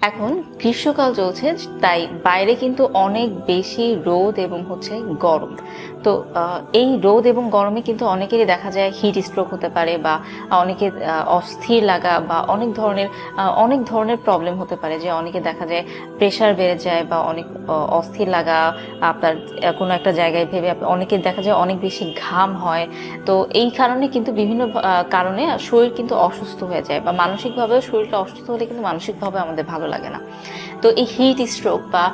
এখন গ্রীষ্মকাল চলছে, তাই বাইরে কিন্তু অনেক বেশি রোদ এবং গরম। তো এই রোদ এবং গরমে কিন্তু অনেকেরই দেখা যায় হিট স্ট্রোক হতে পারে, বা অনেকে অস্থির লাগা, বা অনেক ধরনের প্রবলেম হতে পারে। যে অনেকে দেখা যায় প্রেশার বেড়ে যায়, বা অনেক অস্থির লাগা, আপনার কোনো একটা জায়গায় ভেবে অনেকের দেখা যায় অনেক বেশি ঘাম হয়। তো এই কারণে কিন্তু বিভিন্ন কারণে শরীর কিন্তু অসুস্থ হয়ে যায়, বা মানসিকভাবেও শরীরটা অসুস্থ হলে কিন্তু মানসিকভাবে আমাদের ভালো লাগে না। তো এই হিট স্ট্রোক বা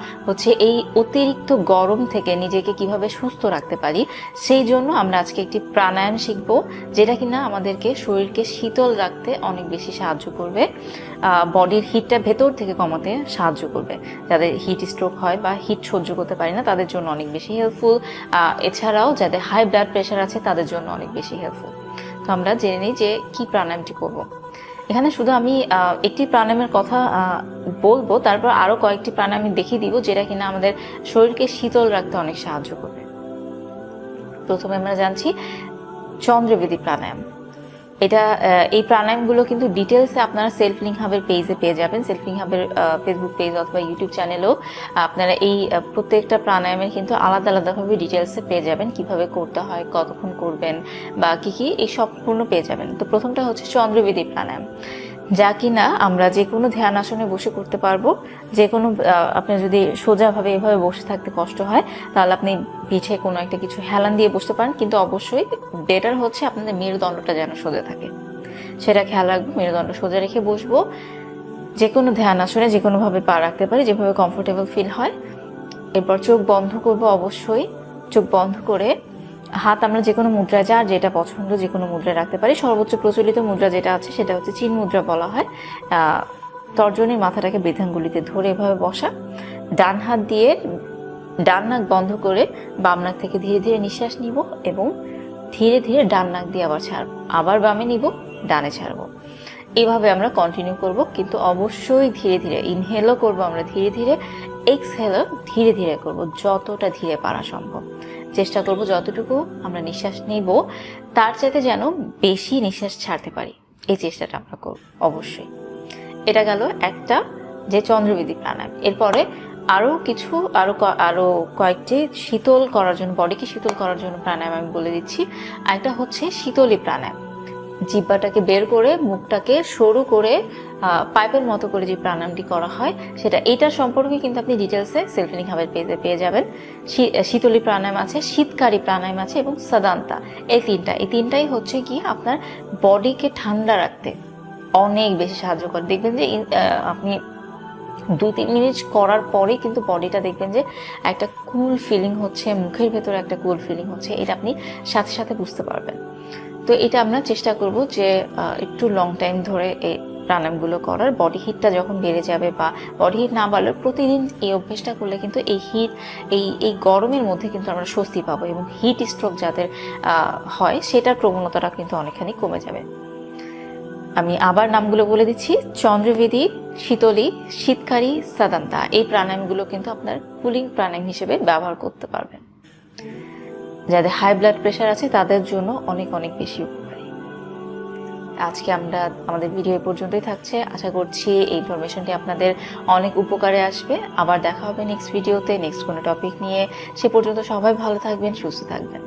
এই অতিরিক্ত গরম থেকে নিজেকে কিভাবে সুস্থ রাখতে পারি, সেই জন্য আমরা আজকে একটি প্রাণায়াম শিখবো, যেটা কিনা আমাদেরকে শরীরকে শীতল রাখতে অনেক বেশি সাহায্য করবে, বডির হিটটা ভেতর থেকে কমাতে সাহায্য করবে। যাদের হিট স্ট্রোক হয় বা হিট সহ্য করতে পারে না, তাদের জন্য অনেক বেশি হেল্পফুল। এছাড়াও যাদের হাই ব্লাড প্রেশার আছে, তাদের জন্য অনেক বেশি হেল্পফুল। তো আমরা জেনে নিই যে কি প্রাণায়ামটি করব। এখানে শুধু আমি একটি প্রাণায়ামের কথা বলবো, তারপর আরো কয়েকটি প্রাণায়াম আমি দেখিয়ে দিব, যেটা কিনা আমাদের শরীরকে শীতল রাখতে অনেক সাহায্য করবে। প্রথমে আমরা জানছি চন্দ্রবেদী প্রাণায়াম। এই প্রাণায়ামগুলো কিন্তু ডিটেলসে আপনারা সেলফ লিঙ্ক হাবের পেজে পেয়ে যাবেন। সেলফ লিঙ্ক হাবের ফেসবুক পেজ অথবা ইউটিউব চ্যানেলেও আপনারা এই প্রত্যেকটা প্রাণায়ামের কিন্তু আলাদা আলাদাভাবে ডিটেলসে পেয়ে যাবেন, কিভাবে করতে হয়, কতক্ষণ করবেন, বা কি কি, এই সম্পূর্ণ পেয়ে যাবেন। তো প্রথমটা হচ্ছে চন্দ্রবেদী প্রাণায়াম, যা কিনা আমরা যে কোনো ধ্যান আসনে বসে করতে পারবো। যে কোনো আপনি যদি সোজাভাবে এভাবে বসে থাকতে কষ্ট হয়, তাহলে আপনি পিঠে কোনো একটা কিছু হেলান দিয়ে বসতে পারেন, কিন্তু অবশ্যই বেটার হচ্ছে আপনাদের মেরুদণ্ডটা যেন সোজা থাকে, সেটা খেয়াল রাখবো। মেরুদণ্ড সোজা রেখে বসবো। যে কোনো ধ্যান আসনে যে কোনোভাবে পা রাখতে পারি, যেভাবে কমফোর্টেবল ফিল হয়। এরপর চোখ বন্ধ করবো। অবশ্যই চোখ বন্ধ করে হাত আমরা যে কোনো মুদ্রায়, যার যেটা পছন্দ যে কোনো মুদ্রায় রাখতে পারি। সর্বোচ্চ প্রচলিত মুদ্রা যেটা আছে সেটা হচ্ছে চিন মুদ্রা বলা হয়। তর্জনীর মাথাটাকে বৃদ্ধাঙ্গুলিতে ধরে এভাবে বসা। ডান হাত দিয়ে ডান নাক বন্ধ করে বাম নাক থেকে ধীরে ধীরে নিঃশ্বাস নিব, এবং ধীরে ধীরে ডান নাক দিয়ে আবার ছাড়বো, আবার বামে নিব, ডানে ছাড়বো। এইভাবে আমরা কন্টিনিউ করব, কিন্তু অবশ্যই ধীরে ধীরে। ইনহেলও করবো আমরা ধীরে ধীরে, এক্সহেলও ধীরে ধীরে করব, যতটা ধীরে পারা সম্ভব। চেষ্টা করব যতটুকু আমরা নিঃশ্বাস নিব, তার চাইতে যেন বেশি নিঃশ্বাস ছাড়তে পারি, এই চেষ্টাটা আমরা করব অবশ্যই। এটা গেল একটা, যে চন্দ্রবেদী প্রাণায়াম। এরপরে আরো কয়েকটি শীতল করার জন্য, বডিকে শীতল করার জন্য প্রাণায়াম আমি বলে দিচ্ছি। একটা হচ্ছে শীতলী প্রাণায়াম। জিহ্বাটাকে বের করে মুখটাকে সরু করে পাইপের মতো করে যে প্রাণায়ামটি করা হয়, এটার সম্পর্কে কিন্তু আপনি ডিটেলসে সেলফ লিঙ্ক হাবের পেজে পেয়ে যাবেন। শীতলী প্রাণায়াম আছে, শীতকারী প্রাণায়াম আছে, এবং সাদান্তা। এই তিনটাই হচ্ছে কি আপনার বডিকে ঠান্ডা রাখতে অনেক বেশি সাহায্য করে। দেখবেন যে আপনি 2-3 মিনিট করার পরে কিন্তু বডিটা দেখবেন যে একটা কুল ফিলিং হচ্ছে, মুখের ভেতরে একটা কুল ফিলিং হচ্ছে, এটা আপনি সাথে সাথে বুঝতে পারবেন। তো এটা আমরা চেষ্টা করব যে একটু লং টাইম ধরে এই প্রাণায়ামগুলো করার। বডি হিটটা যখন বেড়ে যাবে, বা বডি হিট না বাড়লে প্রতিদিন এই অভ্যেসটা করলে কিন্তু এই গরমের মধ্যে কিন্তু আমরা স্বস্তি পাবো, এবং হিট স্ট্রোক যাদের হয় সেটার প্রবণতাটা কিন্তু অনেকখানি কমে যাবে। আমি আবার নামগুলো বলে দিচ্ছি: চন্দ্রবেদী, শীতলী, শীতকারী, সাদান্তা। এই প্রাণায়ামগুলো কিন্তু আপনার কুলিং প্রাণায়াম হিসেবে ব্যবহার করতে পারবেন। যাদের হাই ব্লাড প্রেশার আছে তাদের জন্য অনেক অনেক বেশি উপকারী। আজকে আমাদের ভিডিও এই পর্যন্তই থাকছে। আশা করছি এই ইনফরমেশনটি আপনাদের অনেক উপকারে আসবে। আবার দেখা হবে নেক্সট ভিডিওতে, নেক্সট কোনো টপিক নিয়ে। সে পর্যন্ত সবাই ভালো থাকবেন, সুস্থ থাকবেন।